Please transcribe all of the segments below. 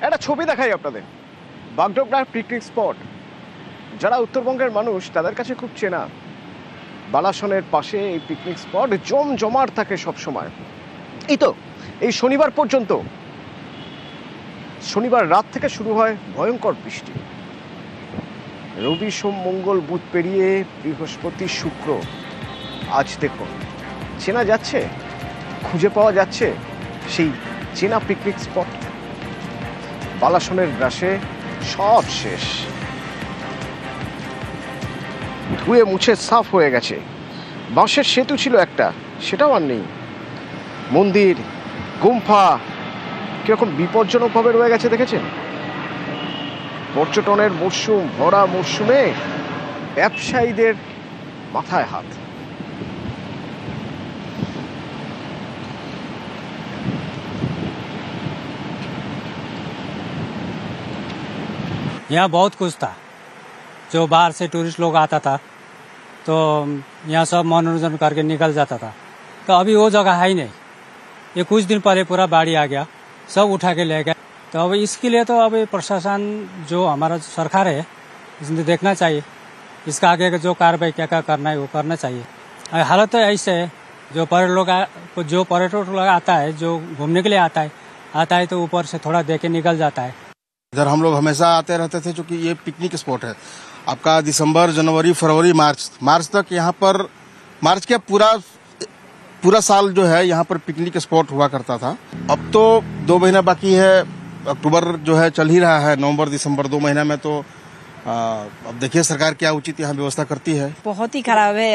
একটা ছবি দেখাই আপনাদের। বাগডোগরার পিকনিক স্পট, যারা উত্তরবঙ্গের মানুষ তাদের কাছে খুব চেনা। বালাসনের পাশে এই পিকনিক স্পট জমজমাট থাকে সব সময়। এই তো এই শনিবার পর্যন্ত, শনিবার রাত থেকে শুরু হয় ভয়ঙ্কর বৃষ্টি। রবি সোম মঙ্গল বুধ পেরিয়ে বৃহস্পতি শুক্র, আজ দেখুন চেনা যাচ্ছে, খুঁজে পাওয়া যাচ্ছে সেই চেনা পিকনিক স্পট। বালাসনের গ্রাসে সব শেষ, ধুয়ে মুছে সাফ হয়ে গেছে। বাঁশের সেতু ছিল একটা, সেটাও আর নেই। মন্দির, গুম্ফা কিরকম বিপজ্জনকভাবে রয়ে গেছে দেখেছেন। পর্যটনের মরশুম, ভরা মরশুমে ব্যবসায়ীদের মাথায় হাত। यहाँ बहुत कुछ था, जो बाहर से टूरिस्ट लोग आता था तो यहाँ सब मनोरंजन करके निकल जाता था। तो अभी वो जगह है ही नहीं। ये कुछ दिन पहले पूरा बाढ़ी आ गया, सब उठा के ले गया। तो अब इसके लिए तो अभी प्रशासन जो हमारा सरकार है, इसने देखना चाहिए इसका आगे का जो कार्रवाई क्या क्या करना है वो करना चाहिए। हालत तो ऐसे है, जो पर्यटक लोग आता है, जो घूमने के लिए आता है तो ऊपर से थोड़ा देख के निकल जाता है। इधर हम लोग हमेशा आते रहते थे, क्योंकि ये पिकनिक स्पॉट है। आपका दिसंबर, जनवरी, फरवरी, मार्च तक यहाँ पर, मार्च के पूरा साल जो है यहाँ पर पिकनिक स्पॉट हुआ करता था। अब तो 2 महीना बाकी है, अक्टूबर जो है चल ही रहा है, नवंबर दिसंबर 2 महीना में तो अब देखिए सरकार क्या उचित यहाँ व्यवस्था करती है। बहुत ही खराब है,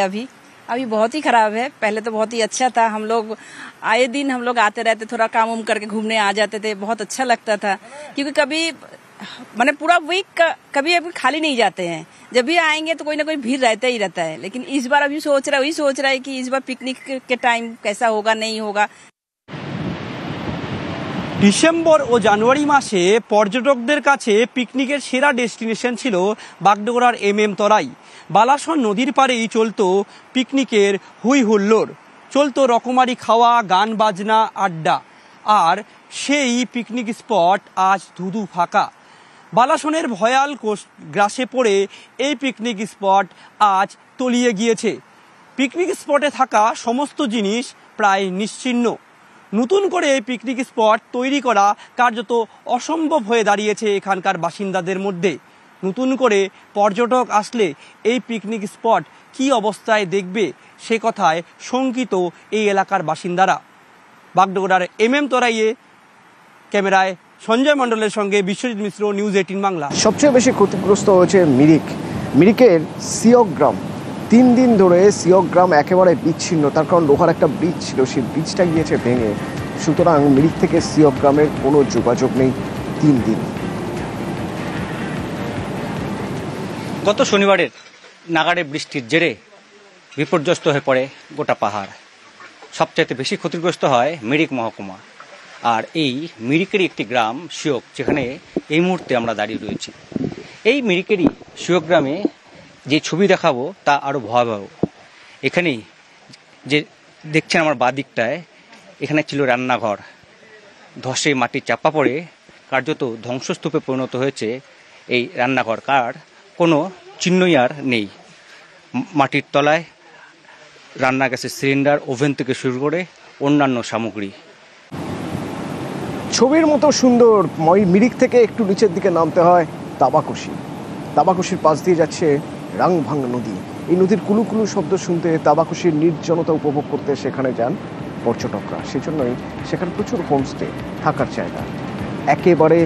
अभी बहुत ही खराब है। पहले तो बहुत ही अच्छा था, हम लोग आए दिन हम लोग आते रहते, थोड़ा काम उम करके घूमने आ जाते थे, बहुत अच्छा लगता था। क्योंकि कभी मैंने पूरा वीक कभी खाली नहीं जाते हैं, जब भी आएंगे तो कोई ना कोई भीड़ रहता ही रहता है। लेकिन इस बार अभी सोच रहा है कि इस बार पिकनिक के टाइम कैसा होगा नहीं होगा। ডিসেম্বর ও জানুয়ারি মাসে পর্যটকদের কাছে পিকনিকের সেরা ডেস্টিনেশন ছিল বাগডোগরার MM তরাই। বালাসন নদীর পাড়েই চলতো পিকনিকের হুই হুল্লোড়, চলতো রকমারি খাওয়া, গান বাজনা, আড্ডা। আর সেই পিকনিক স্পট আজ ধুধু ফাঁকা। বালাসনের ভয়াল গ্রাসে পড়ে এই পিকনিক স্পট আজ তলিয়ে গিয়েছে। পিকনিক স্পটে থাকা সমস্ত জিনিস প্রায় নিশ্চিহ্ন। নতুন করে এই পিকনিক স্পট তৈরি করা কার্যত অসম্ভব হয়ে দাঁড়িয়েছে এখানকার বাসিন্দাদের মধ্যে। নতুন করে পর্যটক আসলে এই পিকনিক স্পট কী অবস্থায় দেখবে সে কথায় শঙ্কিত এই এলাকার বাসিন্দারা। বাগডোগরার MM তরাইয়ে ক্যামেরায় সঞ্জয় মণ্ডলের সঙ্গে বিশ্বজিৎ মিশ্র, নিউজ 18 বাংলা। সবচেয়ে বেশি ক্ষতিগ্রস্ত হয়েছে মিরিকের সিয়ক গ্রাম। 3 দিন ধরে সিয়ক গ্রাম একেবারে বিচ্ছিন্ন, তার কারণ লোহার একটা ব্রিজ ছিল, সেই ব্রিজটা গিয়েছে ভেঙে। সুতরাং মিরিক থেকে সিয়ক গ্রামের কোনো যোগাযোগ নেই 3 দিন। গত শনিবারের নাগাড়ে বৃষ্টির জেরে বিপর্যস্ত হয়ে পড়ে গোটা পাহাড়। সবচাইতে বেশি ক্ষতিগ্রস্ত হয় মিরিক মহকুমা। আর এই মিরিকেরই একটি গ্রাম সিয়ক, যেখানে এই মুহূর্তে আমরা দাঁড়িয়ে রয়েছি। এই মিরিকেরই সিয়ক গ্রামে যে ছবি দেখাবো তা আরও ভয়াবহ। এখানেই যে দেখছেন আমার বাঁ দিকটায়, এখানে ছিল রান্নাঘর। ধসে মাটি চাপা পড়ে কার্যত ধ্বংসস্তূপে পরিণত হয়েছে এই রান্নাঘর, কার কোনো চিহ্নই আর নেই। মাটির তলায় রান্না গ্যাসের সিলিন্ডার, ওভেন থেকে শুরু করে অন্যান্য সামগ্রী। ছবির মতো সুন্দর মিরিক থেকে একটু নিচের দিকে নামতে হয় তাবাকুশির পাশ দিয়ে যাচ্ছে রাংভাং নদী। এই নদীর কুলুকুলু শব্দ শুনতে, তাবাকুশির নির্জনতা উপভোগ করতে সেখানে যান পর্যটকরা। সেজন্যই সেখানে প্রচুর হোমস্টে, থাকার জায়গা একেবারে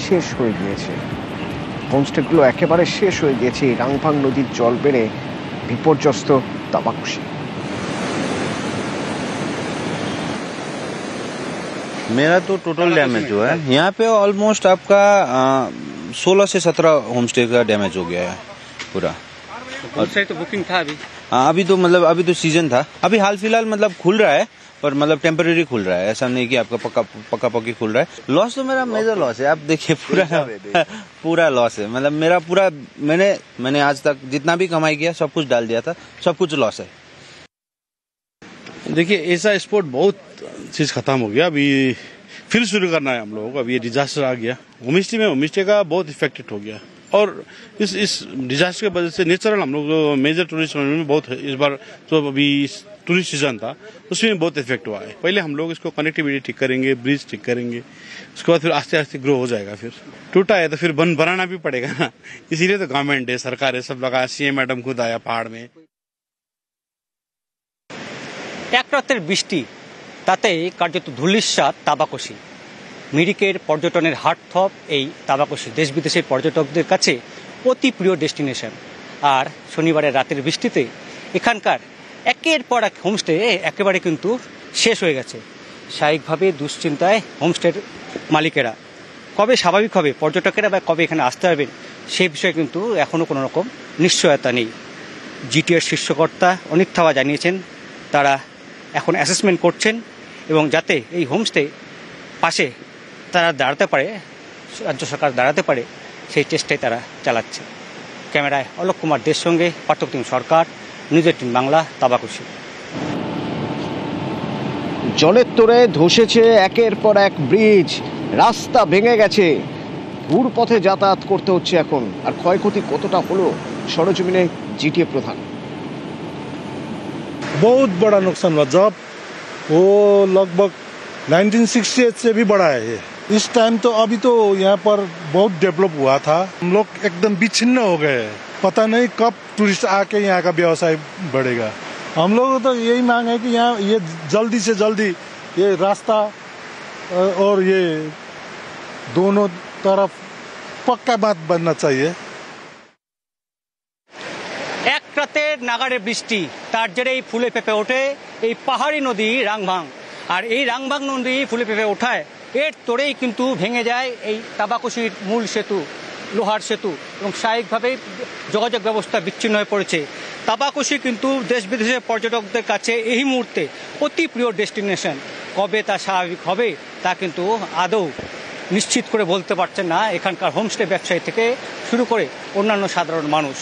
শেষ হয়ে গিয়েছে। হোমস্টেগুলো একেবারে শেষ হয়ে গিয়েছে এই রাংভাং নদীর জল বেড়ে বিপর্যস্ত তাবাকুশি। मेरा तो टोटल डैमेज हुआ है यहाँ पे। ऑलमोस्ट आपका 16 से 17 होमस्टे का डैमेज हो गया है पूरा। और तो बुकिंग था अभी? हाँ, अभी तो सीजन था। अभी हाल फिलहाल मतलब खुल रहा है, पर मतलब टेम्परेरी खुल रहा है, ऐसा नहीं कि आपका पक्का पक्की खुल रहा है। लॉस तो मेरा मेजर लॉस है, आप देखिए पूरा लॉस है। मतलब मेरा पूरा मैंने आज तक जितना भी कमाई किया सब कुछ डाल दिया था, सब कुछ लॉस है। देखिए ऐसा स्पोर्ट बहुत चीज खत्म हो गया, अभी फिर शुरू करना है हम लोगों को। अब ये डिजास्टर आ गया, होम स्टे का बहुत इफेक्टेड हो गया, और इस डिजास्टर की वजह से नेचुरल हम लोग मेजर टूरिस्ट में बहुत इस बार तो अभी टूरिस्ट सीजन था उसमें बहुत इफेक्ट हुआ है। पहले हम लोग इसको कनेक्टिविटी ठीक करेंगे, ब्रिज ठीक करेंगे, उसके बाद फिर आस्ते आस्ते ग्रो हो जाएगा। फिर टूटा है तो फिर बनाना भी पड़ेगा ना, इसीलिए तो गवर्नमेंट है, सरकार है, सब लगा, सीएम मैडम खुद आया पहाड़ में। এক রাতের বৃষ্টি তাতে কার্যত ধূলিসাৎ তাবাকশি। মিরিকের পর্যটনের হাটথপ এই তাবাকশি দেশ বিদেশের পর্যটকদের কাছে অতি প্রিয় ডেস্টিনেশন। আর শনিবারের রাতের বৃষ্টিতে এখানকার একের পর এক হোমস্টে একেবারে কিন্তু শেষ হয়ে গেছে। স্বাভাবিকভাবে দুশ্চিন্তায় হোমস্টের মালিকেরা কবে স্বাভাবিক হবে, পর্যটকেরা বা কবে এখানে আসতে পারবেন সেই বিষয়ে কিন্তু এখনও কোনো রকম নিশ্চয়তা নেই। জিটিএর শীর্ষকর্তা অনিত থাওয়া জানিয়েছেন তারা এখন অ্যাসেসমেন্ট করছেন এবং যাতে এই হোমস্টে পাশে তারা দাঁড়াতে পারে, রাজ্য সরকার দাঁড়াতে পারে, সেই চেষ্টাই তারা চালাচ্ছে। ক্যামেরায় অলোক কুমার দের সঙ্গে পার্থপ্রতিম সরকার, নিউজ 18 বাংলা, তাবাকশি। জলের তোড়ে ধসেছে একের পর এক ব্রিজ, রাস্তা ভেঙে গেছে, ঘুর পথে যাতায়াত করতে হচ্ছে এখন। আর ক্ষয়ক্ষতি কতটা হলো সরজমিনে জিটিএ প্রধান। बहुत बड़ा नुकसान हुआ, जब वो लगभग 1968 से भी बड़ा है ये। इस टाइम तो अभी तो यहाँ पर बहुत डेवलप हुआ था, हम लोग एकदम विच्छिन्न हो गए, पता नहीं कब टूरिस्ट आके यहाँ का व्यवसाय बढ़ेगा। हम लोग तो यही मांग है कि यहाँ ये जल्दी से जल्दी ये रास्ता और ये दोनों तरफ पक्का बात बनना चाहिए। এক রাতের নাগাড়ে বৃষ্টি, তার জেরেই ফুলে পেঁপে ওঠে এই পাহাড়ি নদী রাংভাং। আর এই রাংভাং নদী ফুলে পেঁপে ওঠায় এর তোড়েই কিন্তু ভেঙে যায় এই তাবাকশির মূল সেতু, লোহার সেতু, এবং স্বাভাবিকভাবেই যোগাযোগ ব্যবস্থা বিচ্ছিন্ন হয়ে পড়েছে। তাবাকশি কিন্তু দেশ বিদেশের পর্যটকদের কাছে এই মুহূর্তে অতি প্রিয় ডেস্টিনেশন। কবে তা স্বাভাবিক হবে তা কিন্তু আদৌ নিশ্চিত করে বলতে পারছেন না এখানকার হোমস্টে ব্যবসায়ী থেকে শুরু করে অন্যান্য সাধারণ মানুষ।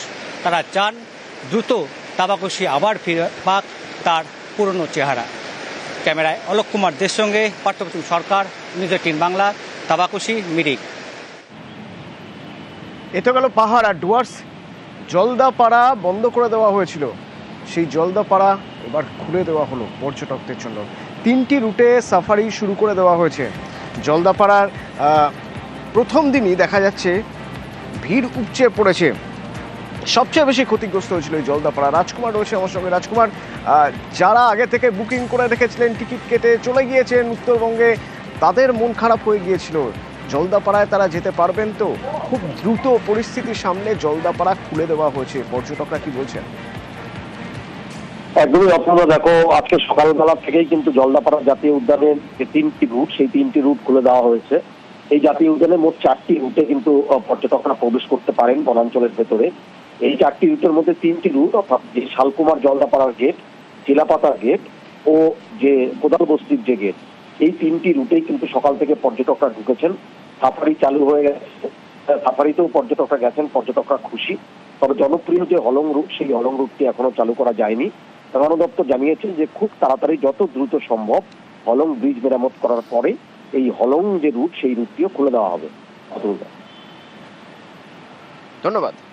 তারা চান দ্রুত তাবাকশি আবার ফিরে পাক তার পুরনো চেহারা। ক্যামেরায় অলোক কুমার দের সঙ্গে পার্থপ্রতিম সরকার, নিউজ 18 বাংলা, তাবাকশি, মিরিক। এ তো গেল পাহাড় আর ডুয়ার্স। জলদাপাড়া বন্ধ করে দেওয়া হয়েছিল, সেই জলদাপাড়া এবার খুলে দেওয়া হলো পর্যটকদের জন্য। 3টি রুটে সাফারি শুরু করে দেওয়া হয়েছে। জলদাপাড়ার প্রথম দিনই দেখা যাচ্ছে ভিড় উপচে পড়েছে। সবচেয়ে বেশি ক্ষতিগ্রস্ত হয়েছিল এই জলদাপাড়া। রাজকুমার রয়েছে আমার সঙ্গে। রাজকুমার, যারা আগে থেকে বুকিং করে রেখেছিলেন, টিকিট কেটে চলে গিয়েছেন উত্তরবঙ্গে, তাদের মন খারাপ হয়ে গিয়েছিল। জলদাপাড়ায় তারা যেতে পারবেন তো? খুব দ্রুত পরিস্থিতির সামনে জলদাপাড়া খুলে দেওয়া হয়েছে, পর্যটকরা কি বলছেন? একদমই অপূর্ব। দেখো, আজকে সকালবেলা থেকেই কিন্তু জলদাপাড়া জাতীয় উদ্যানের যে 3টি রুট, সেই 3টি রুট খুলে দেওয়া হয়েছে। এই জাতীয় উদ্যানে মোট 4টি রুটে কিন্তু পর্যটকরা প্রবেশ করতে পারেন বনাঞ্চলের ভেতরে। এই 4টি রুটের মধ্যে 3টি রুট, অর্থাৎ যে শালকুমার জলদাপাড়ার গেট, চিলাপাতার গেট ও যে কোদাল বস্তির যে গেট, এই 3টি রুটেই কিন্তু সকাল থেকে পর্যটকরা ঢুকেছেন। সাফারি চালু হয়ে গেছে, সাফারিতেও পর্যটকরা গেছেন, পর্যটকরা খুশি। তবে জনপ্রিয় যে হলং রুট, সেই হলং রুটটি এখনো চালু করা যায়নি। বন দপ্তর জানিয়েছেন যে খুব তাড়াতাড়ি, যত দ্রুত সম্ভব, হলং ব্রিজ মেরামত করার পরে এই হলং যে রুট, সেই রুটটিও খুলে দেওয়া হবে। ধন্যবাদ।